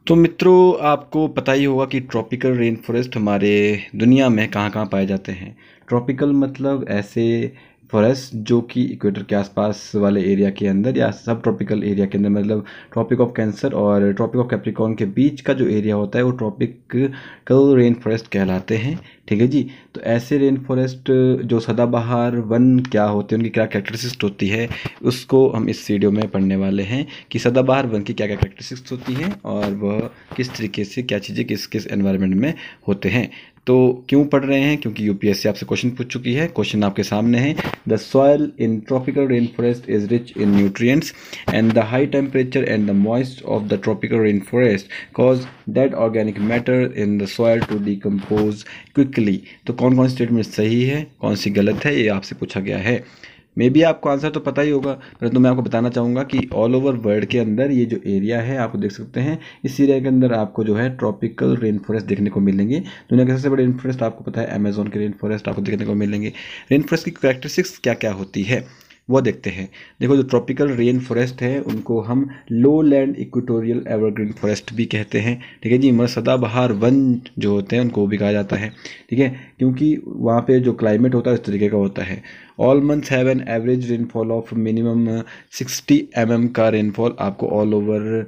तो मित्रों, आपको पता ही होगा कि ट्रॉपिकल रेन फॉरेस्ट हमारे दुनिया में कहाँ कहाँ पाए जाते हैं। ट्रॉपिकल मतलब ऐसे फॉरेस्ट जो कि इक्वेटर के आसपास वाले एरिया के अंदर या सब ट्रॉपिकल एरिया के अंदर, मतलब ट्रॉपिक ऑफ कैंसर और ट्रॉपिक ऑफ कैप्रिकॉर्न के बीच का जो एरिया होता है वो ट्रॉपिकल रेन फॉरेस्ट कहलाते हैं। ठीक है जी। तो ऐसे रेन फॉरेस्ट जो सदाबहार वन क्या होते हैं, उनकी क्या कैरेक्टरिस्टिक्स होती है, उसको हम इस वीडियो में पढ़ने वाले हैं कि सदाबहार वन की क्या क्या कैरेक्टरिस्टिक्स होती हैं और वह किस तरीके से क्या चीज़ें किस किस एनवायरनमेंट में होते हैं। तो क्यों पढ़ रहे हैं? क्योंकि यूपीएससी आपसे क्वेश्चन पूछ चुकी है। क्वेश्चन आपके सामने है। The soil in tropical rain forest is rich in nutrients and the high temperature and the moist of the tropical rain forest cause dead organic matter in the soil to decompose quickly. तो कौन कौन सी statement सही है, कौन सी गलत है, ये आपसे पूछा गया है। मे बी आपको आंसर तो पता ही होगा, परंतु मैं आपको बताना चाहूँगा कि ऑल ओवर वर्ल्ड के अंदर ये जो एरिया है आपको देख सकते हैं, इस एरिया के अंदर आपको जो है ट्रॉपिकल रेन फॉरेस्ट देखने को मिलेंगे। दुनिया के सबसे बड़े रेन फॉरेस्ट आपको पता है अमेजोन के रेन फॉरेस्ट आपको देखने को मिलेंगे। रेन फॉरेस्ट की कैरेक्टरिस्टिक्स क्या क्या होती है वो देखते हैं। देखो, जो ट्रॉपिकल रेन फॉरेस्ट है उनको हम लो लैंड इक्वेटोरियल एवरग्रीन फॉरेस्ट भी कहते हैं। ठीक है जी। मगर सदाबहार वन जो होते हैं उनको भी कहा जाता है। ठीक है, क्योंकि वहाँ पे जो क्लाइमेट होता है इस तरीके का होता है। All months have an average rainfall of minimum 60 mm का रेनफॉल आपको ऑल ओवर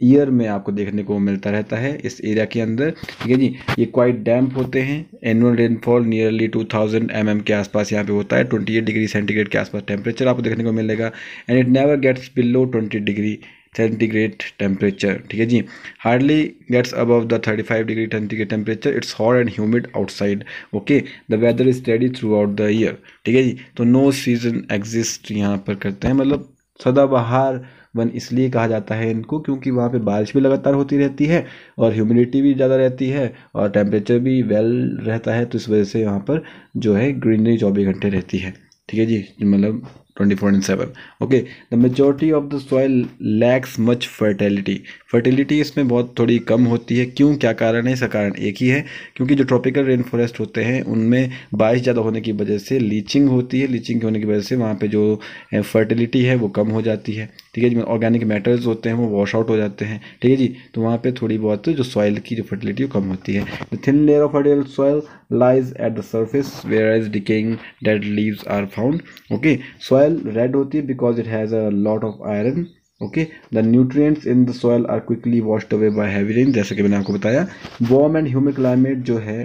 ईयर में आपको देखने को मिलता रहता है इस एरिया के अंदर। ठीक है जी। ये क्वाइट डैम्प होते हैं। एनुअल रेनफॉल नियरली 2000 mm के आसपास यहाँ पे होता है। 28 डिग्री सेंटीग्रेड के आसपास टेम्परेचर आपको देखने को मिलेगा and it never gets below 20 degree centigrade temperature. ठीक है जी। Hardly gets above the 35 degree centigrade temperature. It's hot and humid outside. Okay, the weather is steady throughout the year. ठीक है जी। तो नो सीजन एग्जिस्ट यहाँ पर करते हैं, मतलब सदाबहार वन इसलिए कहा जाता है इनको क्योंकि वहाँ पे बारिश भी लगातार होती रहती है और ह्यूमिडिटी भी ज़्यादा रहती है और टेम्परेचर भी वेल रहता है। तो इस वजह से यहाँ पर जो है ग्रीनरी 24 घंटे रहती है। ठीक है जी, मतलब 24/7। Okay, the majority of the soil lakhs much fertility. Fertility इसमें बहुत थोड़ी कम होती है। क्यों, क्या कारण है? इसका कारण एक ही है, क्योंकि जो ट्रॉपिकल रेन फॉरेस्ट होते हैं उनमें बारिश ज़्यादा होने की वजह से लीचिंग होती है। लीचिंग होने की वजह से वहाँ पे जो फर्टिलिटी है वो कम हो जाती है। ठीक है जी। ऑर्गेनिक मैटर्स होते हैं वो वॉश आउट हो जाते हैं। ठीक है जी। तो वहाँ पे थोड़ी बहुत जो सॉइल की जो फर्टिलिटी वो कम होती है। The thin layer of fertile soil lies at the surface whereas decaying dead leaves are found. Okay, soil red होती है because it has a lot of iron. Okay, the nutrients in the soil are quickly washed away by heavy rain. जैसे कि मैंने आपको बताया, warm and humid climate जो है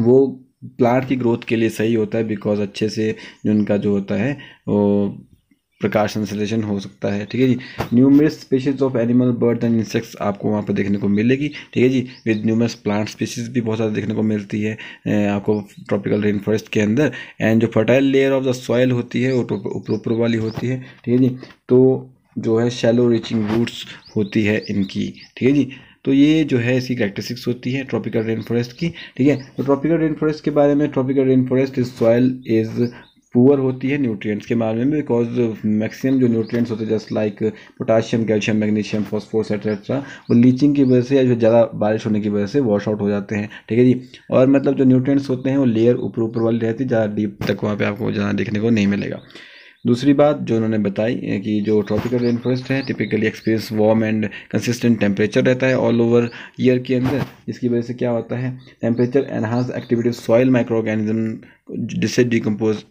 वो प्लांट की ग्रोथ के लिए सही होता है बिकॉज अच्छे से जो उनका जो होता है वो प्रकाश संश्लेषण हो सकता है। ठीक है जी। Numerous species of animal bird and insects आपको वहाँ पर देखने को मिलेगी। ठीक है जी। विद न्यूमरस प्लांट स्पीशीज भी बहुत ज़्यादा देखने को मिलती है आपको ट्रॉपिकल रेन फॉरेस्ट के अंदर। एंड जो fertile layer of the soil होती है वो ऊपर वाली होती है। ठीक है जी। तो जो है शैलो रीचिंग रूट्स होती है इनकी। ठीक है जी। तो ये जो है इसकी कैरेक्टरिस्टिक्स होती है ट्रॉपिकल रेन फॉरेस्ट की। ठीक है। तो ट्रॉपिकल रेन फॉरेस्ट के बारे में, tropical rain forest is soil is poor होती है न्यूट्रिएंट्स के मामले में बिकॉज मैक्सिमम जो न्यूट्रिएंट्स होते हैं just like potassium, calcium, magnesium, phosphorus etcetera, वो लीचिंग की वजह से या जो ज़्यादा बारिश होने की वजह से वॉश आउट हो जाते हैं। ठीक है जी। और मतलब जो न्यूट्रिएंट्स होते हैं वो लेयर ऊपर वाली रहती है, ज़्यादा डीप तक वहाँ पे आपको ज़्यादा देखने को नहीं मिलेगा। दूसरी बात जो उन्होंने बताई है कि जो ट्रॉपिकल रेन फॉरेस्ट है typically experience warm and consistent temperature रहता है ऑल ओवर ईयर के अंदर, जिसकी वजह से क्या होता है, temperature enhance activity soil micro organism जिससे डिकम्पोज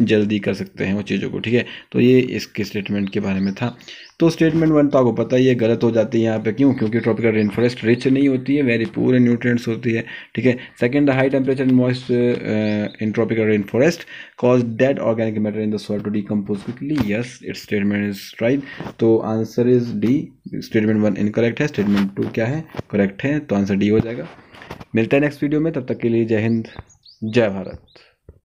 जल्दी कर सकते हैं वो चीज़ों को। ठीक है। तो ये इसके स्टेटमेंट के बारे में था। तो स्टेटमेंट वन तो आपको पता ही है गलत हो जाती है यहाँ पे। क्यों? क्योंकि ट्रॉपिकल रेन फॉरेस्ट रिच नहीं होती है, वेरी पुअर इन न्यूट्रिएंट्स होती है। ठीक है। Second, the high temperature and moist in tropical rain forest cause dead organic matter in the soil to decompose quickly. Yes, it's statement is right. तो answer is D. Statement one incorrect है, statement two क्या है, correct है। तो answer D हो जाएगा। मिलता है नेक्स्ट वीडियो में, तब तक के लिए जय हिंद, जय भारत।